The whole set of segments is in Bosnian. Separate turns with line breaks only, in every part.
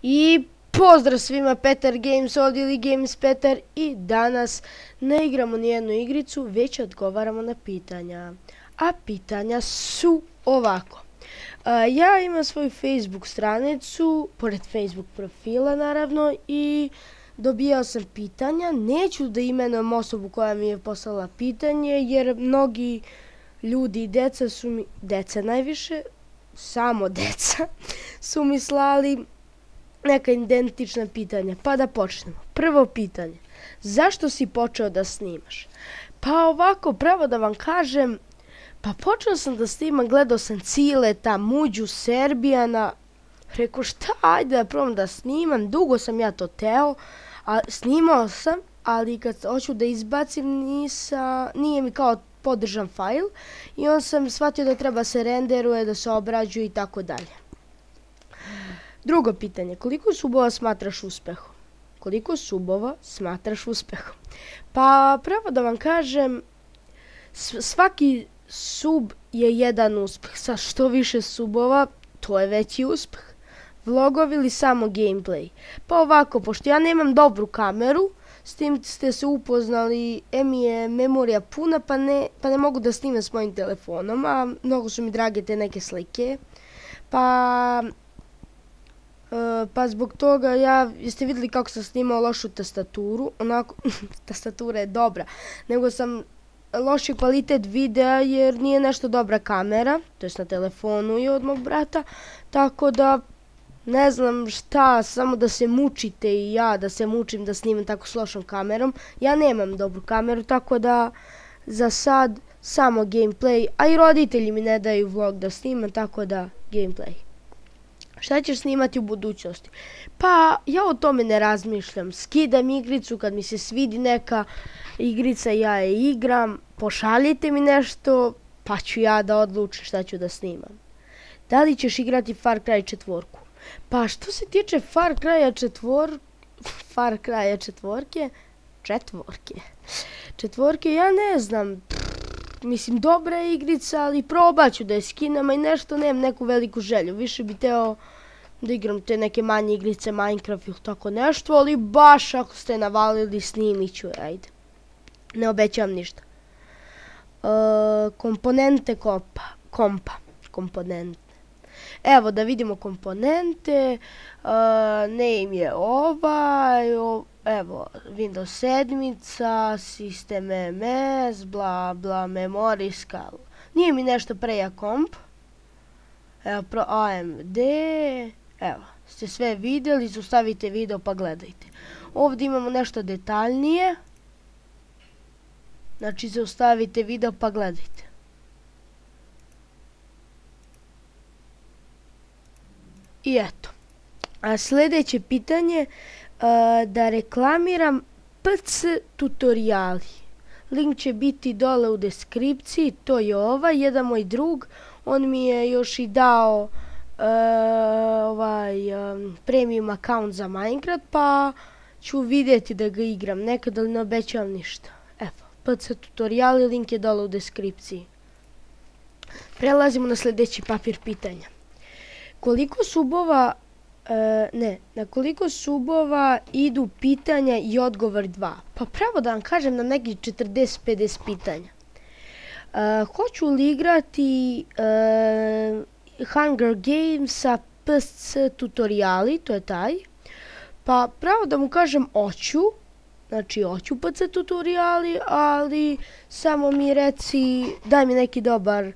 I pozdrav svima, Petar Games ovdje ili Games Petar i danas ne igramo nijednu igricu, već odgovaramo na pitanja. A pitanja su ovako. Ja imam svoju Facebook stranicu, pored Facebook profila naravno, i dobijao sam pitanja. Neću da imenujem osobu koja mi je poslala pitanje, jer mnogi ljudi i deca su mi, deca najviše, samo deca, su mi slali neka identična pitanja, pa da počnemo. Prvo pitanje, zašto si počeo da snimaš? Pa ovako, pravo da vam kažem, pa počeo sam da snimam, gledao sam Cileta, Muđu, Serbijana, rekao šta, ajde da probam da snimam, dugo sam ja to teo, a snimao sam, ali kad hoću da izbacim nije mi kao podržan fajl i on sam shvatio da treba se renderuje, da se obrađuje i tako dalje. Drugo pitanje, koliko subova smatraš uspehom? Koliko subova smatraš uspehom? Pa pravo da vam kažem, svaki sub je jedan uspeh. Sa što više subova, to je veći uspeh. Vlogovi ili samo gameplay? Pa ovako, pošto ja nemam dobru kameru, s tim ste se upoznali, mi je memorija puna, pa ne mogu da snimam s mojim telefonom, a mnogo su mi drage te neke slike. Pa zbog toga jeste vidjeli kako sam snimao lošu tastaturu, onako, tastatura je dobra, nego sam loši kvalitet videa jer nije nešto dobra kamera, to jest na telefonu i od mog brata, tako da ne znam šta, samo da se mučite i ja da se mučim da snimam tako s lošom kamerom. Ja nemam dobru kameru, tako da za sad samo gameplay, a i roditelji mi ne daju vlog da snimam, tako da gameplay. Šta ćeš snimati u budućnosti? Pa ja o tome ne razmišljam, skidam igricu kad mi se svidi neka igrica, ja je igram, pošaljite mi nešto pa ću ja da odlučim šta ću da snimam. Da li ćeš igrati Far Cry 4? Pa što se tiče Far Cry 4, ja ne znam, mislim dobra je igrica, ali probat ću da je skinem, a i nešto nemam neku veliku želju, više bi teo da igram te neke manje igrice, Minecraft ili tako nešto, ali baš ako ste navalili snimit ću, ajde, ne obećavam ništa. Komponente kompa, komponente. Evo da vidimo komponente, name je ovaj, evo Windows 7, sistem MS, bla bla, memorijska, nije mi nešto preja komp, evo AMD, evo, ste sve vidjeli, zaustavite video pa gledajte. Ovdje imamo nešto detaljnije, znači zaustavite video pa gledajte. I eto, a sljedeće pitanje, da reklamiram PC tutoriali. Link će biti dole u deskripciji, to je ovaj, jedan moj drug, on mi je još i dao premium account za Minecraft, pa ću vidjeti da ga igram nekad, ali ne obećavam ništa. Evo, PC tutoriali, link je dole u deskripciji. Prelazimo na sljedeći papir pitanja. Na koliko subova idu pitanja i odgovor 2? Pa pravo da vam kažem, na nekih 40-50 pitanja. Hoću li igrati Hunger Gamesa PC tutoriali, to je taj. Pa pravo da mu kažem hoću, znači hoću PC tutoriali, ali samo mi reci, daj mi neki dobar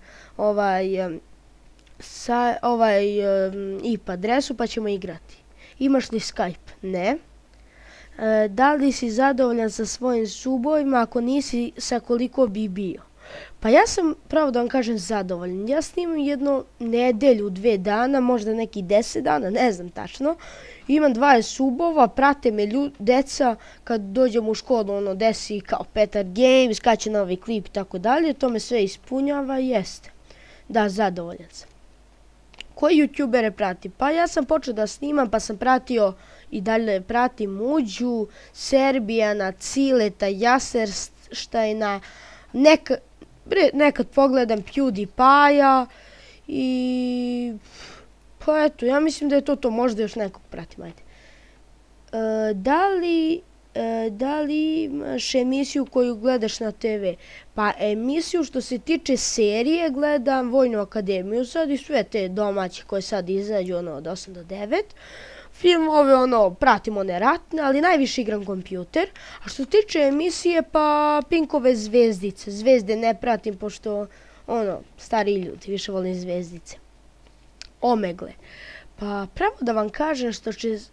IP adresu pa ćemo igrati. Imaš li Skype? Ne. Da li si zadovoljan sa svojim subovima, ako nisi, sa koliko bi bio? Pa ja sam, pravo da vam kažem, zadovoljan. Ja snimam jednu nedelju, 2 dana, možda neki 10 dana, ne znam tačno. Imam 20 subova, prate me deca, kad dođem u školu, desi kao Petar Games, skače novi klip i tako dalje, to me sve ispunjava i jeste. Da, zadovoljan sam. Koji youtubere prati? Pa ja sam počeo da snimam, pa sam pratio i dalje pratim Muđu, Serbijana, Cileta, Jaserštajna, nekad pogledam PewDiePie-a i Pa eto, ja mislim da je to, možda još nekog pratim, ajde. Da li imaš emisiju koju gledaš na TV? Pa emisiju što se tiče serije gledam Vojnu akademiju sad i sve te domaće koje sad izađu od 8 do 9. Filmove pratim one ratne, ali najviše igram kompjuter. A što se tiče emisije, pa Pinkove zvezdice. Zvezde ne pratim pošto stariji ljudi, više volim zvezdice. Omegle. Pa pravo da vam kažem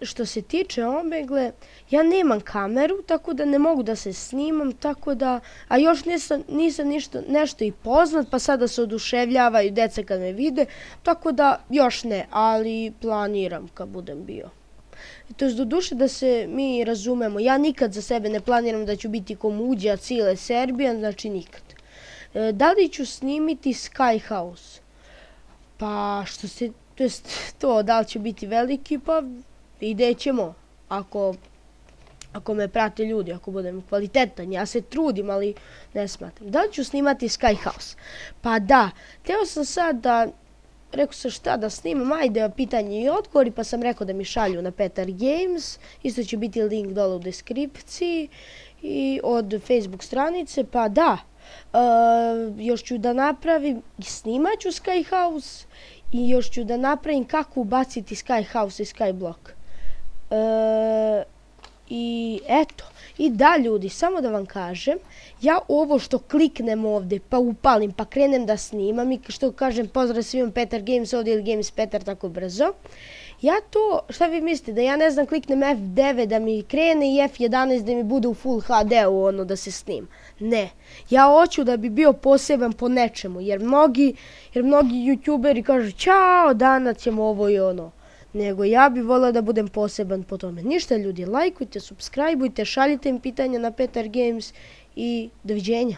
što se tiče Omegle, ja nemam kameru, tako da ne mogu da se snimam, tako da, a još nisam nešto i poznat, pa sada se oduševljavaju deca kad me vide, tako da još ne, ali planiram kad budem bio. To je do duše da se mi razumemo, ja nikad za sebe ne planiram da ću biti ko Muđa, Cile, Serbijan, znači nikad. Da li ću snimiti Sky House? Pa to da li će biti veliki, pa vidjet ćemo ako me prate ljudi, ako budem kvalitetan. Ja se trudim, ali ne smatram. Da li ću snimati Sky House? Pa da, teo sam sad rekao sam šta da snimam, ajde pitanje i odgovori, pa sam rekao da mi šalju na Petar Games, isto će biti link dole u deskripciji i od Facebook stranice, pa da, još ću da napravim i snimat ću Sky House i još ću da napravim kako ubaciti Sky House i Skyblock. I eto, i da ljudi, samo da vam kažem, ja ovo što kliknem ovdje, pa upalim, pa krenem da snimam i što kažem pozdrav svima Petar Games ovdje ili Games Petar tako brzo, ja to, šta vi mislite, da ja ne znam kliknem F9 da mi krene i F11 da mi bude u Full HD-u da se snim. Ne, ja hoću da bi bio poseban po nečemu, jer mnogi youtuberi kažu ćao, danas ćemo ovo i ono. Nego ja bih volio da budem poseban po tome. Ništa ljudi, lajkujte, subscribeujte, šaljite im pitanja na Petar Games i doviđenja.